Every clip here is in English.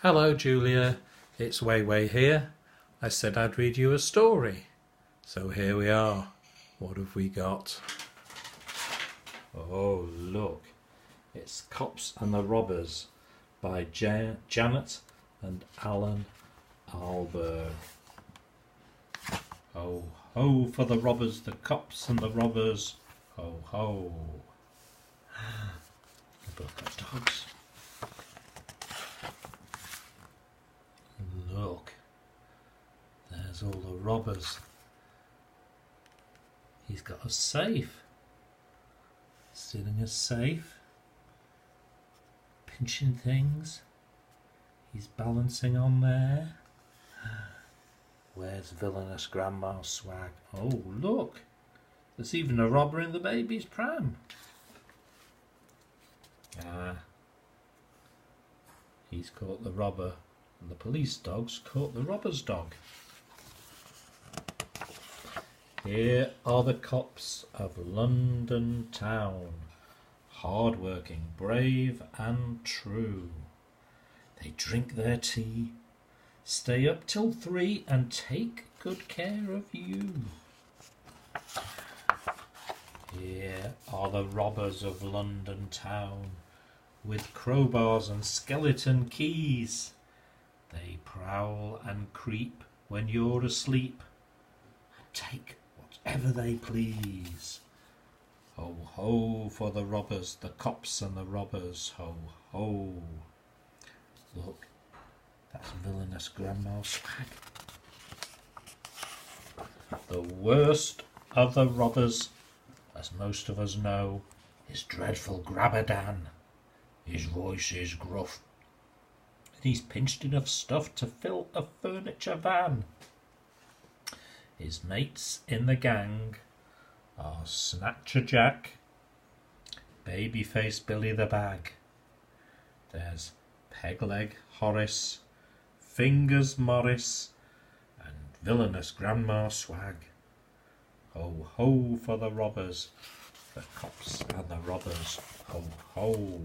Hello, Julia. It's Way here. I said I'd read you a story. So here we are. What have we got? Oh, look. It's Cops and the Robbers by Janet and Alan Alberg. Ho, ho for the robbers, the cops and the robbers. Ho, ho. They both got dogs. Look, there's all the robbers. He's got a safe. Stealing a safe. Pinching things. He's balancing on there. Where's villainous Grandma Swag? Oh, look. There's even a robber in the baby's pram. Ah. He's caught the robber. And the police dogs caught the robber's dog. Here are the cops of London town, hard-working, brave and true. They drink their tea, stay up till 3 and take good care of you. Here are the robbers of London town, with crowbars and skeleton keys. They prowl and creep when you're asleep and take whatever they please. Ho, ho for the robbers, the cops and the robbers. Ho, ho. Look, that's villainous Grandma Swag. The worst of the robbers, as most of us know, is dreadful Grabber Dan. His voice is gruff. He's pinched enough stuff to fill a furniture van. His mates in the gang are Snatcher Jack, Babyface Billy the Bag. There's Pegleg Horace, Fingers Morris, and villainous Grandma Swag. Ho, ho for the robbers, the cops and the robbers. Ho, ho.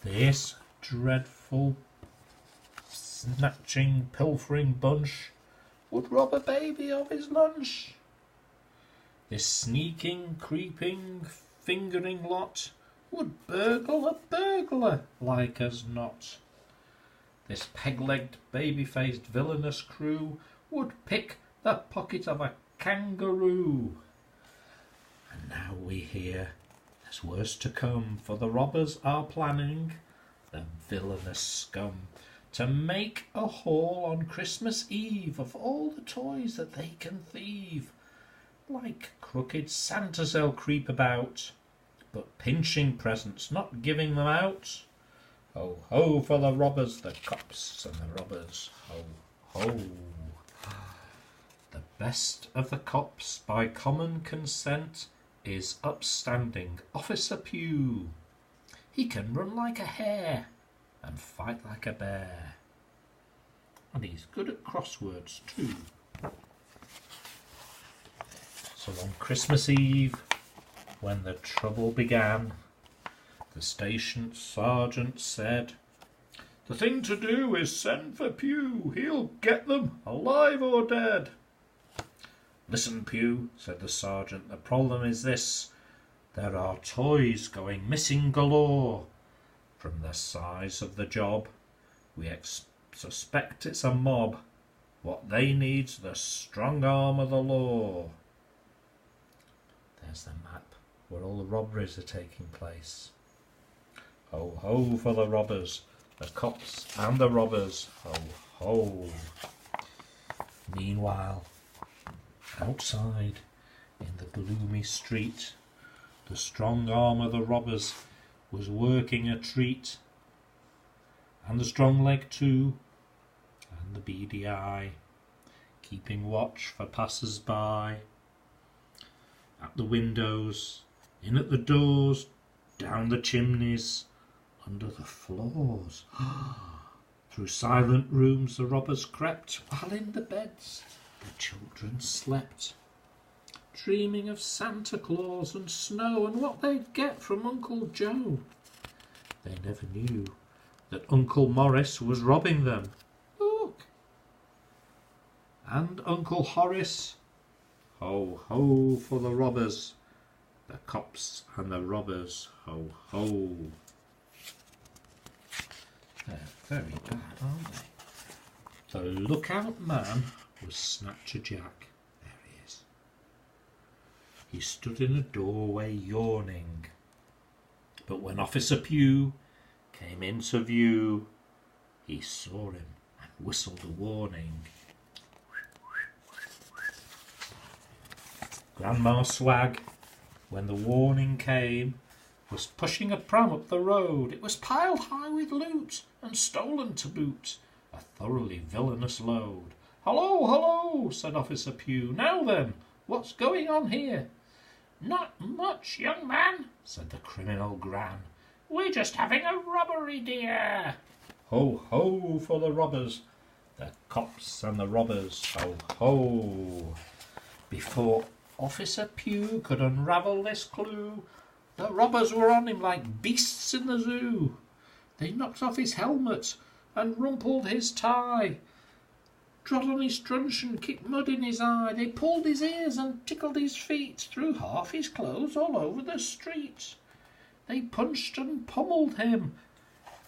This dreadful, snatching, pilfering bunch would rob a baby of his lunch. This sneaking, creeping, fingering lot would burgle a burglar like as not. This peg-legged, baby-faced, villainous crew would pick the pocket of a kangaroo. And now we hear there's worse to come, for the robbers are planning, the villainous scum, to make a haul on Christmas Eve of all the toys that they can thieve. Like crooked Santas they'll creep about, but pinching presents, not giving them out. Ho, ho for the robbers, the cops and the robbers. Ho, ho. The best of the cops, by common consent, is upstanding Officer Pugh. He can run like a hare and fight like a bear. And he's good at crosswords too. So on Christmas Eve, when the trouble began, the station sergeant said, "The thing to do is send for Pugh. He'll get them, alive or dead." "Listen, Pugh," said the sergeant, "the problem is this. There are toys going missing galore. From the size of the job, we suspect it's a mob. What they need's the strong arm of the law." There's the map where all the robberies are taking place. Ho, ho for the robbers, the cops and the robbers. Ho, ho. Meanwhile, outside, in the gloomy street, the strong arm of the robbers was working a treat, and the strong leg too, and the beady eye, keeping watch for passers-by. At the windows, in at the doors, down the chimneys, under the floors. Through silent rooms the robbers crept, while in the beds the children slept, dreaming of Santa Claus and snow and what they'd get from Uncle Joe. They never knew that Uncle Morris was robbing them. Look! And Uncle Horace. Ho, ho for the robbers, the cops and the robbers. Ho, ho. They're very bad, aren't they? The lookout man was Snatcher Jack. There he is. He stood in a doorway yawning. But when Officer Pugh came into view, he saw him and whistled a warning. Grandma Swag, when the warning came, was pushing a pram up the road. It was piled high with loot and stolen to boot, a thoroughly villainous load. "Hello, hello," said Officer Pugh. "Now then, what's going on here?" "Not much, young man," said the criminal Gran. "We're just having a robbery, dear." Ho, ho for the robbers, the cops and the robbers. Ho, ho. Before Officer Pugh could unravel this clue, the robbers were on him like beasts in the zoo. They knocked off his helmet and rumpled his tie, trod on his truncheon, kicked mud in his eye. They pulled his ears and tickled his feet, threw half his clothes all over the street. They punched and pummelled him.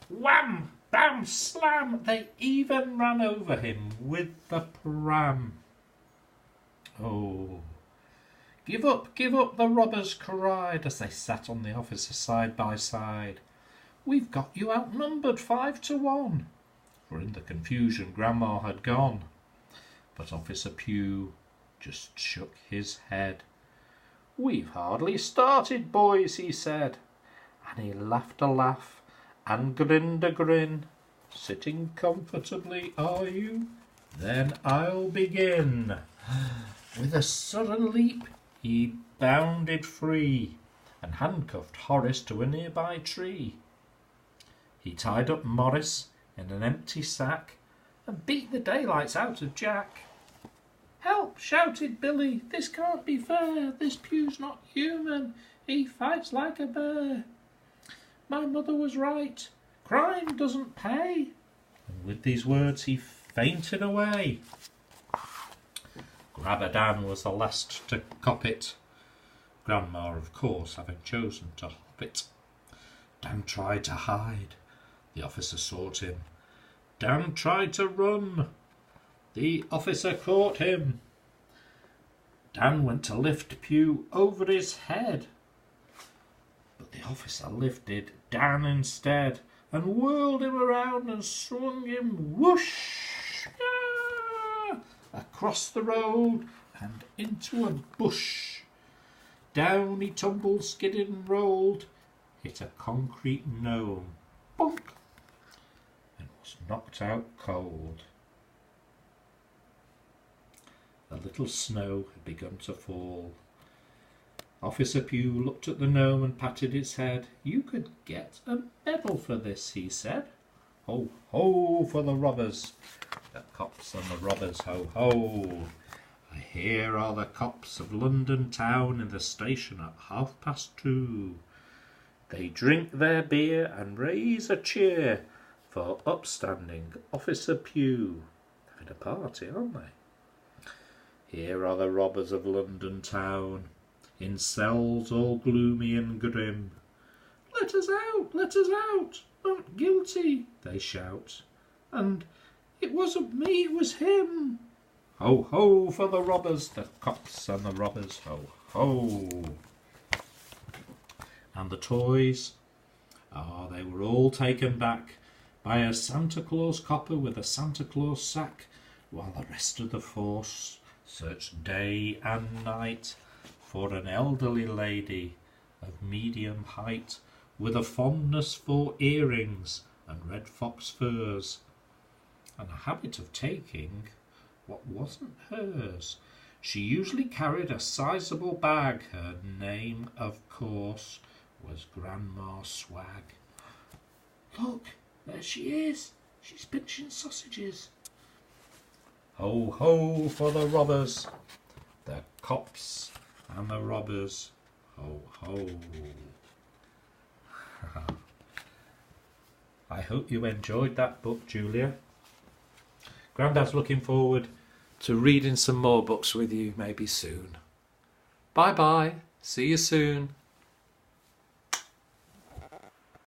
Wham! Bam! Slam! They even ran over him with the pram. Oh! Give up, the robbers cried as they sat on the officer side by side. We've got you outnumbered 5-1. For in the confusion Grandma had gone. But Officer Pugh just shook his head. We've hardly started, boys, he said. And he laughed a laugh and grinned a grin. Sitting comfortably, are you? Then I'll begin. With a sudden leap, he bounded free and handcuffed Horace to a nearby tree. He tied up Morris in an empty sack and beat the daylights out of Jack. Help! Shouted Billy. This can't be fair. This Pugh's not human. He fights like a bear. My mother was right. Crime doesn't pay. And with these words he fainted away. Grabber Dan was the last to cop it, Grandma, of course, having chosen to hop it. Dan tried to hide. The officer sought him. Dan tried to run. The officer caught him. Dan went to lift Pugh over his head. But the officer lifted Dan instead and whirled him around and swung him whoosh across the road and into a bush. Down he tumbled, skidded and rolled, hit a concrete gnome, bonk, and was knocked out cold. A little snow had begun to fall. Officer Pugh looked at the gnome and patted its head. You could get a medal for this, he said. Ho, ho for the robbers, the cops and the robbers, ho, ho. Here are the cops of London town in the station at 2:30. They drink their beer and raise a cheer for upstanding Officer Pugh. Having a party, aren't they? Here are the robbers of London town, in cells all gloomy and grim. Let us out, not guilty, they shout. And it wasn't me, it was him. Ho, ho for the robbers, the cops and the robbers, ho, ho. And the toys, they were all taken back by a Santa Claus copper with a Santa Claus sack, while the rest of the force searched day and night for an elderly lady of medium height, with a fondness for earrings and red fox furs, and a habit of taking what wasn't hers. She usually carried a sizable bag. Her name, of course, was Grandma Swag. Look, there she is. She's pinching sausages. Ho, ho for the robbers, the cops and the robbers, ho, ho. I I hope you enjoyed that book, Julia. Grandad's looking forward to reading some more books with you maybe soon. Bye bye. See you soon.